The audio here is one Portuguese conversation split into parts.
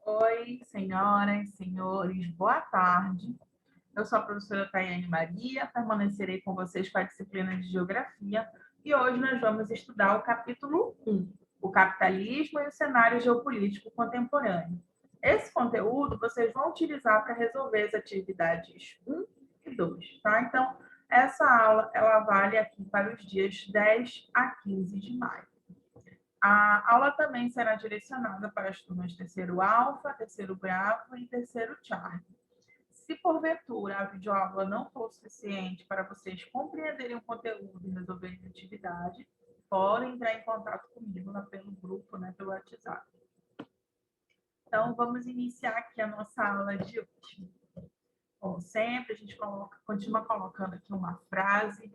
Oi, senhoras, senhores, boa tarde. Eu sou a professora Tayane Maria, permanecerei com vocês para a disciplina de Geografia e hoje nós vamos estudar o capítulo 1, o capitalismo e o cenário geopolítico contemporâneo. Esse conteúdo vocês vão utilizar para resolver as atividades 1 e 2, tá? Então, essa aula ela vale aqui para os dias 10 a 15 de maio. A aula também será direcionada para as turmas terceiro alfa, terceiro bravo e terceiro charlie. Se porventura a videoaula não for suficiente para vocês compreenderem o conteúdo e resolverem a atividade, podem entrar em contato comigo pelo grupo, pelo WhatsApp. Então, vamos iniciar aqui a nossa aula de hoje. Como sempre, a gente continua colocando aqui uma frase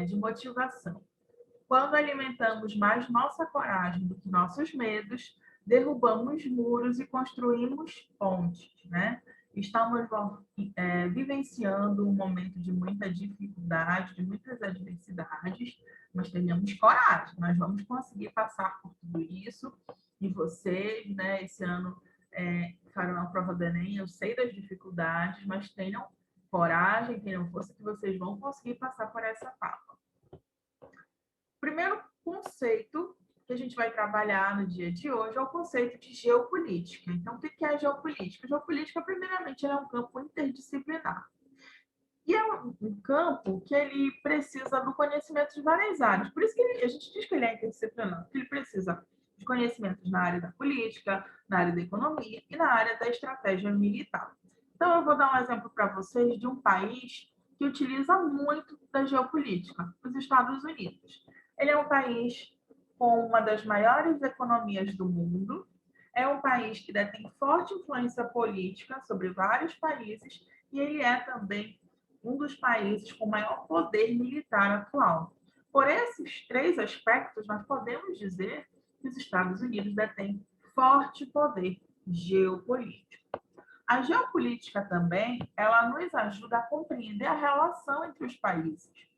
de motivação. Quando alimentamos mais nossa coragem do que nossos medos, derrubamos muros e construímos pontes, né? Estamos vivenciando um momento de muita dificuldade, de muitas adversidades, mas tenhamos coragem, nós vamos conseguir passar por tudo isso. E vocês, né, esse ano farão a prova do Enem, eu sei das dificuldades, mas tenham coragem, tenham força que vocês vão conseguir passar por essa etapa. O primeiro conceito que a gente vai trabalhar no dia de hoje é o conceito de geopolítica. Então, o que é a geopolítica? A geopolítica, primeiramente, é um campo interdisciplinar. E é um campo que ele precisa do conhecimento de várias áreas. Por isso que a gente diz que ele é interdisciplinar, porque ele precisa de conhecimentos na área da política, na área da economia e na área da estratégia militar. Então, eu vou dar um exemplo para vocês de um país que utiliza muito da geopolítica, os Estados Unidos. Ele é um país com uma das maiores economias do mundo, é um país que detém forte influência política sobre vários países e ele é também um dos países com maior poder militar atual. Por esses três aspectos, nós podemos dizer que os Estados Unidos detêm forte poder geopolítico. A geopolítica também, ela nos ajuda a compreender a relação entre os países,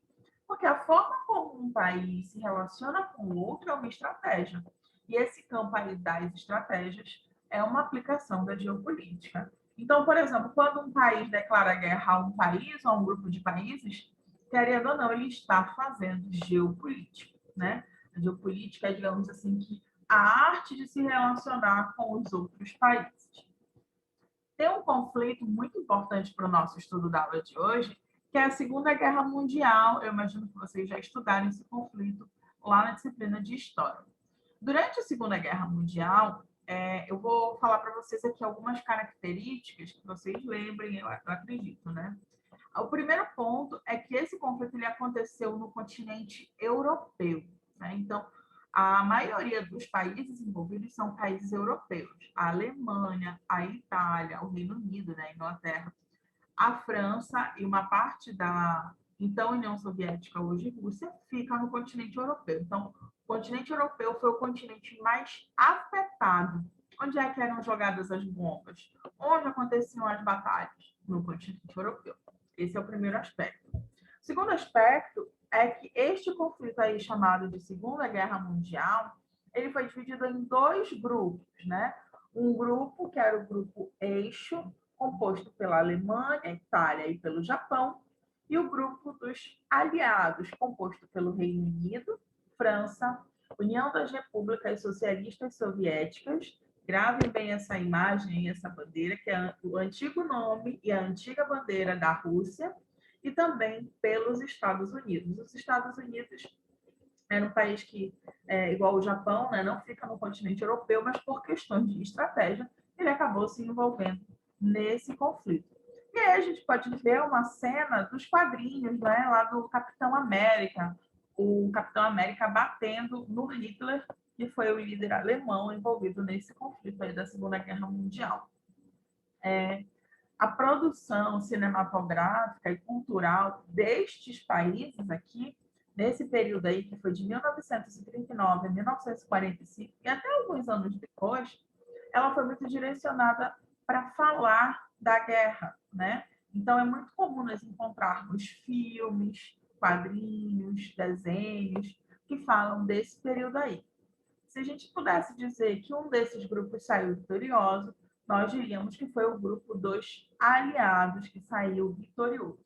porque a forma como um país se relaciona com o outro é uma estratégia. E esse campo aí das estratégias é uma aplicação da geopolítica. Então, por exemplo, quando um país declara guerra a um país ou a um grupo de países, querendo ou não, ele está fazendo geopolítica, né? A geopolítica é, digamos assim, que a arte de se relacionar com os outros países. Tem um conflito muito importante para o nosso estudo da aula de hoje, que é a Segunda Guerra Mundial. Eu imagino que vocês já estudaram esse conflito lá na disciplina de História. Durante a Segunda Guerra Mundial, eu vou falar para vocês aqui algumas características que vocês lembrem, eu acredito, né? O primeiro ponto é que esse conflito ele aconteceu no continente europeu, né? Então, a maioria dos países envolvidos são países europeus. A Alemanha, a Itália, o Reino Unido, né, a Inglaterra, a França e uma parte da então União Soviética, hoje Rússia, fica no continente europeu. Então, o continente europeu foi o continente mais afetado. Onde é que eram jogadas as bombas? Onde aconteciam as batalhas? No continente europeu. Esse é o primeiro aspecto. O segundo aspecto é que este conflito aí chamado de Segunda Guerra Mundial, ele foi dividido em dois grupos, né? Um grupo que era o grupo Eixo, composto pela Alemanha, Itália e pelo Japão, e o grupo dos aliados, composto pelo Reino Unido, França, União das Repúblicas Socialistas Soviéticas. Gravem bem essa imagem e essa bandeira, que é o antigo nome e a antiga bandeira da Rússia, e também pelos Estados Unidos. Os Estados Unidos era um país que, igual o Japão, né, não fica no continente europeu, mas por questões de estratégia, ele acabou se envolvendo nesse conflito. E aí a gente pode ver uma cena dos quadrinhos, né, lá do Capitão América, o Capitão América batendo no Hitler, que foi o líder alemão envolvido nesse conflito aí da Segunda Guerra Mundial. A produção cinematográfica e cultural destes países aqui, nesse período aí, que foi de 1939 a 1945, e até alguns anos depois, ela foi muito direcionada para falar da guerra, né? Então, é muito comum nós encontrarmos filmes, quadrinhos, desenhos que falam desse período aí. Se a gente pudesse dizer que um desses grupos saiu vitorioso, nós diríamos que foi o grupo dos aliados que saiu vitorioso.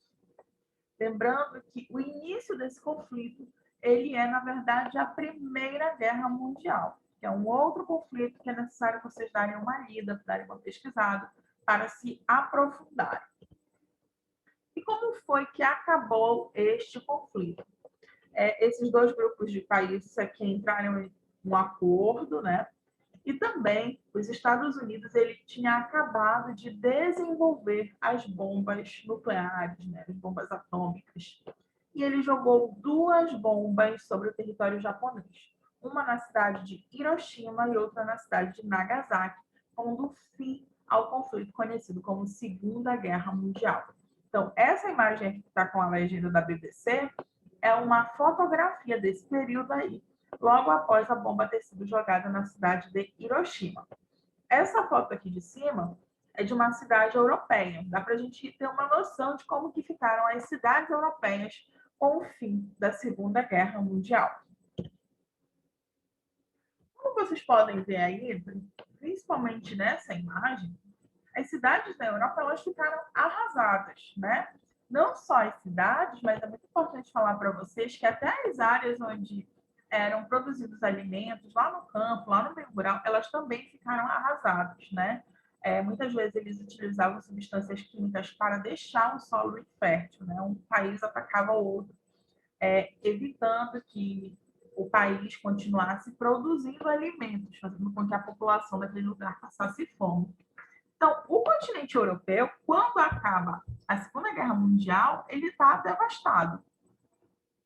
Lembrando que o início desse conflito, ele é, na verdade, a Primeira Guerra Mundial, que é um outro conflito que é necessário vocês darem uma lida, darem uma pesquisada, para se aprofundarem. E como foi que acabou este conflito? Esses dois grupos de países aqui entraram em um acordo, né? E também os Estados Unidos ele tinha acabado de desenvolver as bombas nucleares, né? As bombas atômicas. E ele jogou duas bombas sobre o território japonês. Uma na cidade de Hiroshima e outra na cidade de Nagasaki, pondo fim ao conflito conhecido como Segunda Guerra Mundial. Então, essa imagem aqui que está com a legenda da BBC é uma fotografia desse período aí, logo após a bomba ter sido jogada na cidade de Hiroshima. Essa foto aqui de cima é de uma cidade europeia. Dá para a gente ter uma noção de como que ficaram as cidades europeias com o fim da Segunda Guerra Mundial. Como vocês podem ver aí, principalmente nessa imagem, as cidades da Europa elas ficaram arrasadas, né? Não só as cidades, mas é muito importante falar para vocês que até as áreas onde eram produzidos alimentos, lá no campo, lá no meio rural, elas também ficaram arrasadas, né? Muitas vezes eles utilizavam substâncias químicas para deixar o solo infértil, né? Um país atacava o outro, evitando que o país continuasse produzindo alimentos, fazendo com que a população daquele lugar passasse fome. Então, o continente europeu, quando acaba a Segunda Guerra Mundial, ele está devastado.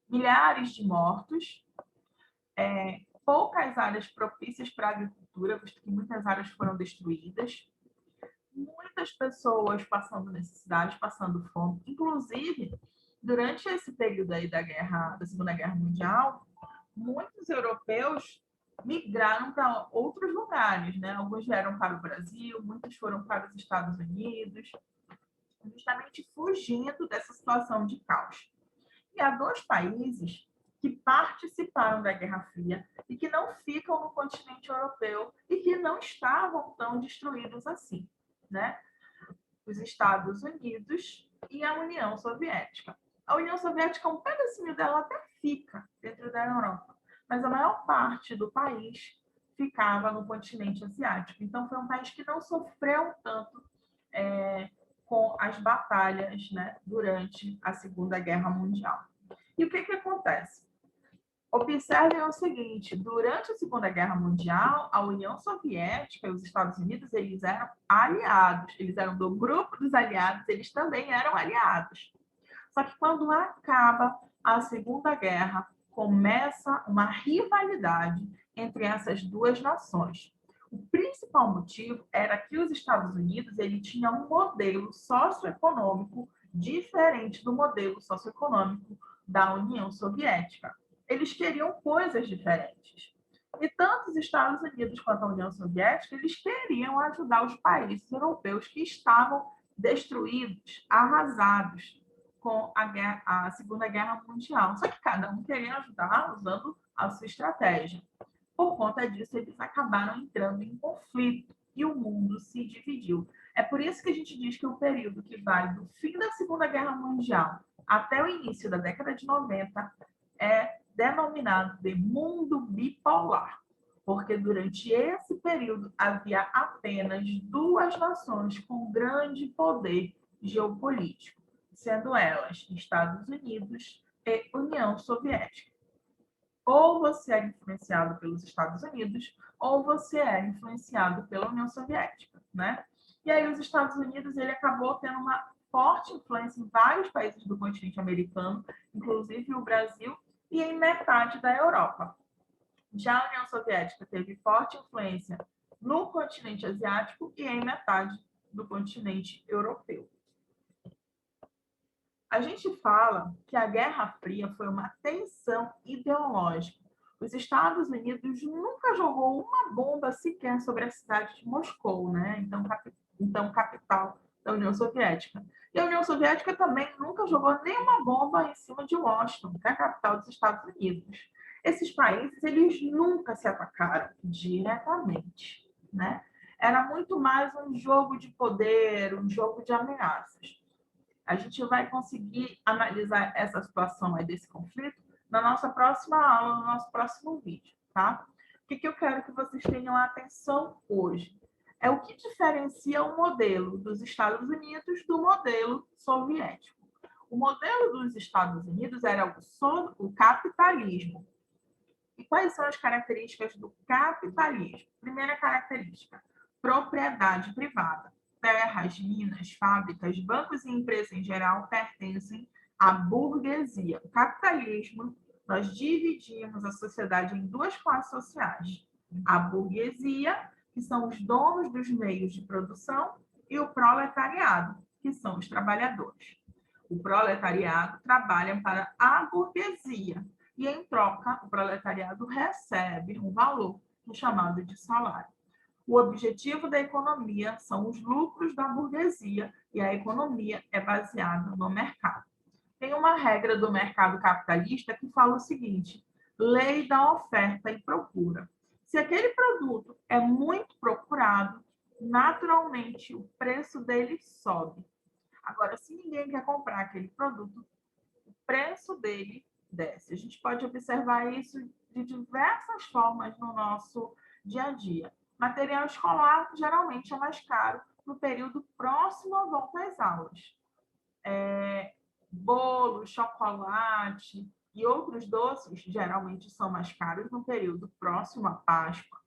Milhares de mortos, poucas áreas propícias para a agricultura, visto que muitas áreas foram destruídas, muitas pessoas passando necessidade, passando fome. Inclusive, durante esse período aí da Segunda Guerra Mundial, muitos europeus migraram para outros lugares, né? Alguns vieram para o Brasil, muitos foram para os Estados Unidos, justamente fugindo dessa situação de caos. E há dois países que participaram da Guerra Fria e que não ficam no continente europeu e que não estavam tão destruídos assim, né? Os Estados Unidos e a União Soviética. A União Soviética, um pedacinho dela até fica dentro da Europa, mas a maior parte do país ficava no continente asiático. Então, foi um país que não sofreu tanto com as batalhas, né, durante a Segunda Guerra Mundial. E o que acontece? Observem o seguinte, durante a Segunda Guerra Mundial, a União Soviética e os Estados Unidos, eles eram aliados, eles eram do grupo dos aliados, eles também eram aliados. Só que quando acaba a Segunda Guerra, começa uma rivalidade entre essas duas nações. O principal motivo era que os Estados Unidos ele tinha um modelo socioeconômico diferente do modelo socioeconômico da União Soviética. Eles queriam coisas diferentes. E tanto os Estados Unidos quanto a União Soviética, eles queriam ajudar os países europeus que estavam destruídos, arrasados com a Segunda Guerra Mundial. Só que cada um queria ajudar usando a sua estratégia. Por conta disso, eles acabaram entrando em conflito e o mundo se dividiu. É por isso que a gente diz que o período que vai do fim da Segunda Guerra Mundial até o início da década de 90 é denominado de mundo bipolar, porque durante esse período havia apenas duas nações com grande poder geopolítico, sendo elas Estados Unidos e União Soviética. Ou você é influenciado pelos Estados Unidos, ou você é influenciado pela União Soviética, né? E aí os Estados Unidos ele acabou tendo uma forte influência em vários países do continente americano, inclusive o Brasil, e em metade da Europa. Já a União Soviética teve forte influência no continente asiático e em metade do continente europeu. A gente fala que a Guerra Fria foi uma tensão ideológica. Os Estados Unidos nunca jogou uma bomba sequer sobre a cidade de Moscou, né? Então capital da União Soviética. E a União Soviética também nunca jogou nenhuma bomba em cima de Washington, que é a capital dos Estados Unidos. Esses países, eles nunca se atacaram diretamente, né? Era muito mais um jogo de poder, um jogo de ameaças. A gente vai conseguir analisar essa situação aí desse conflito na nossa próxima aula, no nosso próximo vídeo, tá? O que eu quero que vocês tenham atenção hoje? É o que diferencia o modelo dos Estados Unidos do modelo soviético. O modelo dos Estados Unidos era o capitalismo. E quais são as características do capitalismo? Primeira característica, propriedade privada. Terras, minas, fábricas, bancos e empresas em geral pertencem à burguesia. O capitalismo, nós dividimos a sociedade em duas classes sociais. A burguesia, que são os donos dos meios de produção, e o proletariado, que são os trabalhadores. O proletariado trabalha para a burguesia e, em troca, o proletariado recebe um valor chamado de salário. O objetivo da economia são os lucros da burguesia e a economia é baseada no mercado. Tem uma regra do mercado capitalista que fala o seguinte: lei da oferta e procura. Se aquele produto é muito procurado, naturalmente o preço dele sobe. Agora, se ninguém quer comprar aquele produto, o preço dele desce. A gente pode observar isso de diversas formas no nosso dia a dia. Material escolar geralmente é mais caro no período próximo à volta às aulas. Bolo, chocolate e outros doces geralmente são mais caros no período próximo à Páscoa.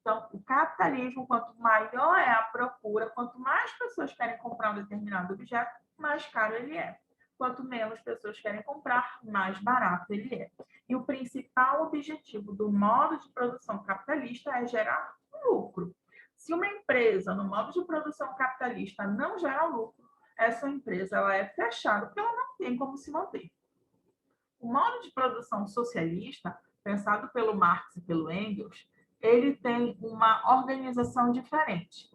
Então, o capitalismo, quanto maior é a procura, quanto mais pessoas querem comprar um determinado objeto, mais caro ele é. Quanto menos pessoas querem comprar, mais barato ele é. E o principal objetivo do modo de produção capitalista é gerar lucro. Se uma empresa, no modo de produção capitalista, não gera lucro, essa empresa ela é fechada, porque ela não tem como se manter. O modo de produção socialista, pensado pelo Marx e pelo Engels, ele tem uma organização diferente.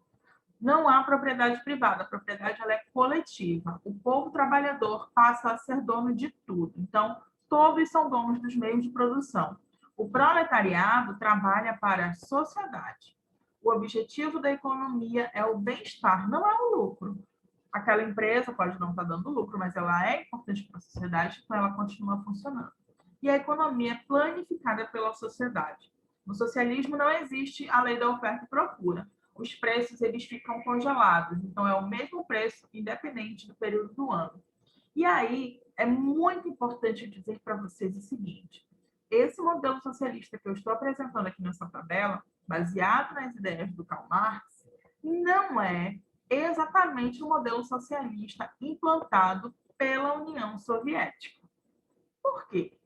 Não há propriedade privada, a propriedade ela é coletiva. O povo trabalhador passa a ser dono de tudo. Então, todos são donos dos meios de produção. O proletariado trabalha para a sociedade. O objetivo da economia é o bem-estar, não é o lucro. Aquela empresa pode não estar dando lucro, mas ela é importante para a sociedade, então ela continua funcionando. E a economia é planificada pela sociedade. No socialismo não existe a lei da oferta e procura. Os preços eles ficam congelados, então é o mesmo preço independente do período do ano. E aí é muito importante dizer para vocês o seguinte: esse modelo socialista que eu estou apresentando aqui nessa tabela, baseado nas ideias do Karl Marx, não é exatamente o modelo socialista implantado pela União Soviética. Por quê?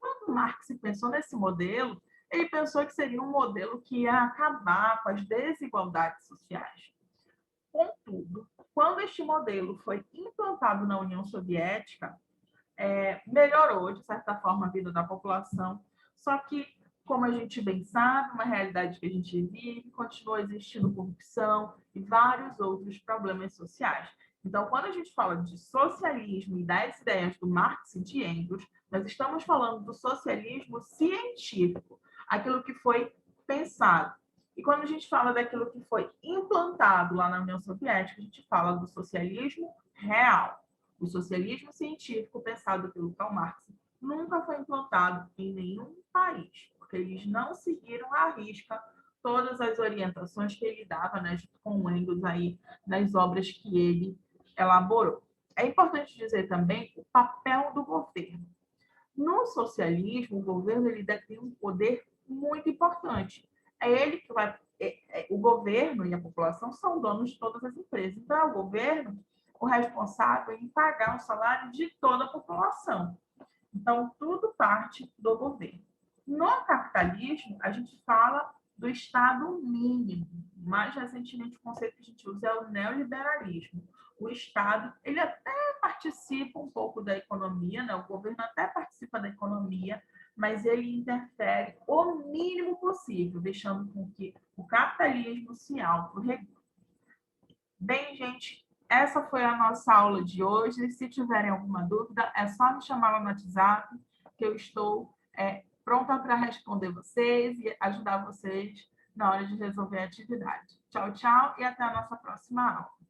Quando Marx pensou nesse modelo, ele pensou que seria um modelo que ia acabar com as desigualdades sociais. Contudo, quando este modelo foi implantado na União Soviética, melhorou, de certa forma, a vida da população, só que, como a gente bem sabe, uma realidade que a gente vive, continua existindo corrupção e vários outros problemas sociais. Então, quando a gente fala de socialismo e das ideias do Marx e de Engels, nós estamos falando do socialismo científico, aquilo que foi pensado. E quando a gente fala daquilo que foi implantado lá na União Soviética, a gente fala do socialismo real. O socialismo científico pensado pelo Karl Marx nunca foi implantado em nenhum país, porque eles não seguiram à risca todas as orientações que ele dava, né, junto com o Engels aí, nas obras que ele elaborou. É importante dizer também o papel do governo. No socialismo, o governo ele tem um poder muito importante. É ele que vai... o governo e a população são donos de todas as empresas. Então, é o governo o responsável em pagar o salário de toda a população. Então, tudo parte do governo. No capitalismo, a gente fala do Estado mínimo. Mais recentemente, o conceito que a gente usa é o neoliberalismo. O Estado, ele até participa um pouco da economia, né? O governo até participa da economia, mas ele interfere o mínimo possível, deixando com que o capitalismo se autorregule. Bem, gente, essa foi a nossa aula de hoje. Se tiverem alguma dúvida, é só me chamar lá no WhatsApp, que eu estou pronta para responder vocês e ajudar vocês na hora de resolver a atividade. Tchau, tchau e até a nossa próxima aula.